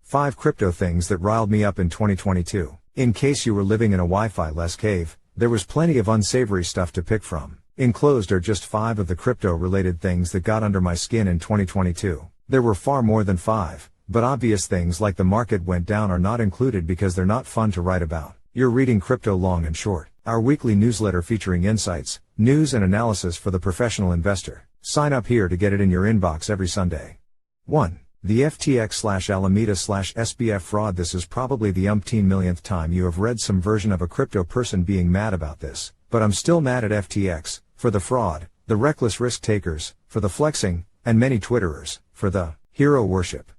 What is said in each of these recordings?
5 crypto things that riled me up in 2022. In case you were living in a Wi-Fi-less cave, there was plenty of unsavory stuff to pick from. Enclosed are just 5 of the crypto-related things that got under my skin in 2022. There were far more than 5, but obvious things like the market went down are not included because they're not fun to write about. You're reading Crypto Long and Short, our weekly newsletter featuring insights, news and analysis for the professional investor. Sign up here to get it in your inbox every Sunday. 1. The FTX/Alameda/SBF fraud. This is probably the umpteen millionth time you have read some version of a crypto person being mad about this, but I'm still mad at FTX, for the fraud, the reckless risk takers, for the flexing, and many Twitterers, for the hero worship.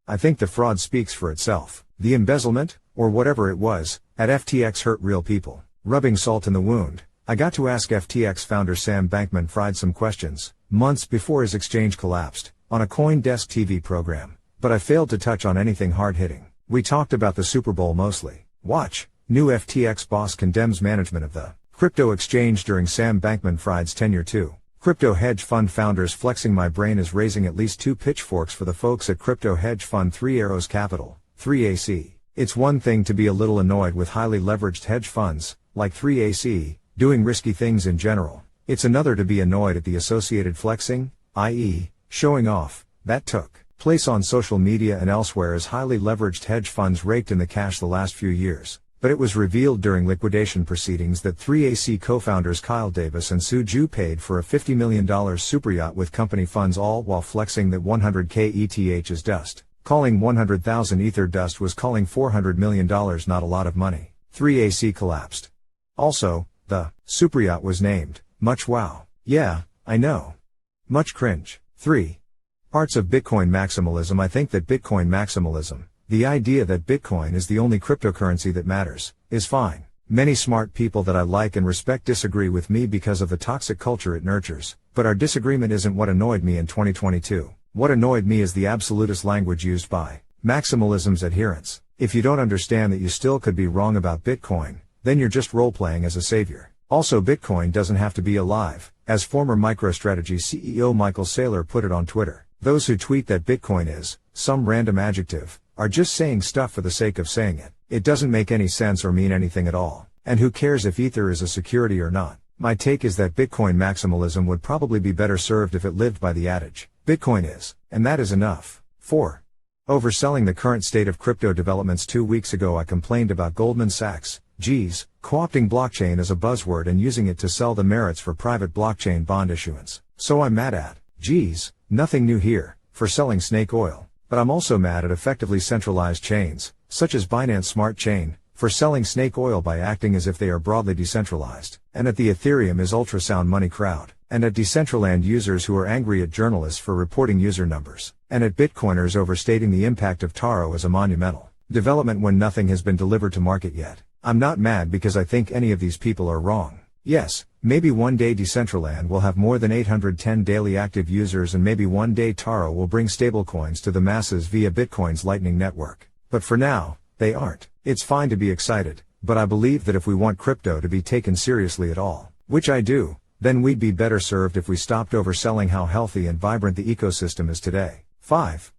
I think the fraud speaks for itself. The embezzlement, or whatever it was, at FTX hurt real people. Rubbing salt in the wound, I got to ask FTX founder Sam Bankman-Fried some questions, months before his exchange collapsed, on a CoinDesk TV program, but I failed to touch on anything hard-hitting. We talked about the Super Bowl mostly. Watch, new FTX boss condemns management of the crypto exchange during Sam Bankman-Fried's tenure too. Crypto hedge fund founders flexing. My brain is raising at least 2 pitchforks for the folks at crypto hedge fund 3 Arrows Capital, 3AC. It's one thing to be a little annoyed with highly leveraged hedge funds, like 3AC, doing risky things in general. It's another to be annoyed at the associated flexing, i.e., showing off, that took place on social media and elsewhere as highly leveraged hedge funds raked in the cash the last few years. But it was revealed during liquidation proceedings that 3AC co-founders Kyle Davis and Sue Ju paid for a $50 million superyacht with company funds, all while flexing that 100K ETH is dust. Calling 100,000 Ether dust was calling $400 million not a lot of money. 3AC collapsed. Also, the superyacht was named. Much wow. Yeah, I know. Much cringe. 3. Parts of Bitcoin maximalism. I think that Bitcoin maximalism, the idea that Bitcoin is the only cryptocurrency that matters, is fine. Many smart people that I like and respect disagree with me because of the toxic culture it nurtures, but our disagreement isn't what annoyed me in 2022. What annoyed me is the absolutist language used by maximalism's adherents. If you don't understand that you still could be wrong about Bitcoin, then you're just role-playing as a savior. Also, Bitcoin doesn't have to be alive, as former MicroStrategy CEO Michael Saylor put it on Twitter. Those who tweet that Bitcoin is some random adjective are just saying stuff for the sake of saying it. It doesn't make any sense or mean anything at all. And who cares if Ether is a security or not? My take is that Bitcoin maximalism would probably be better served if it lived by the adage, Bitcoin is, and that is enough. 4. Overselling. The current state of crypto developments. 2 weeks ago I complained about Goldman Sachs, co-opting blockchain as a buzzword and using it to sell the merits for private blockchain bond issuance. So I'm mad at, nothing new here, for selling snake oil. But I'm also mad at effectively centralized chains, such as Binance Smart Chain, for selling snake oil by acting as if they are broadly decentralized, and at the Ethereum is ultrasound money crowd, and at Decentraland users who are angry at journalists for reporting user numbers, and at Bitcoiners overstating the impact of Taro as a monumental development when nothing has been delivered to market yet. I'm not mad because I think any of these people are wrong. Yes, maybe one day Decentraland will have more than 810 daily active users, and maybe one day Taro will bring stablecoins to the masses via Bitcoin's Lightning Network. But for now, they aren't. It's fine to be excited, but I believe that if we want crypto to be taken seriously at all, which I do, then we'd be better served if we stopped overselling how healthy and vibrant the ecosystem is today. 5.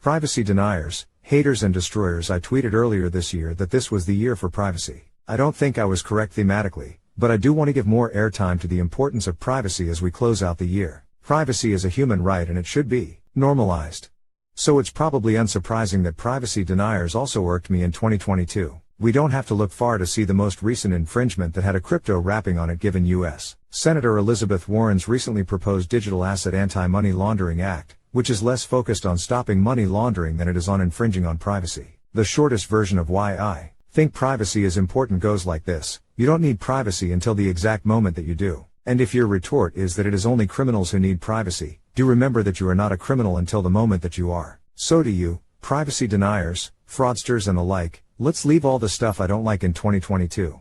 Privacy deniers, haters and destroyers. I tweeted earlier this year that this was the year for privacy. I don't think I was correct thematically, but I do want to give more airtime to the importance of privacy as we close out the year. Privacy is a human right and it should be normalized. So it's probably unsurprising that privacy deniers also irked me in 2022. We don't have to look far to see the most recent infringement that had a crypto wrapping on it, given U.S. Senator Elizabeth Warren's recently proposed Digital Asset Anti-Money Laundering Act, which is less focused on stopping money laundering than it is on infringing on privacy. The shortest version of why I think privacy is important goes like this: you don't need privacy until the exact moment that you do. And if your retort is that it is only criminals who need privacy, do remember that you are not a criminal until the moment that you are. So do you, privacy deniers, fraudsters and the like. Let's leave all the stuff I don't like in 2022.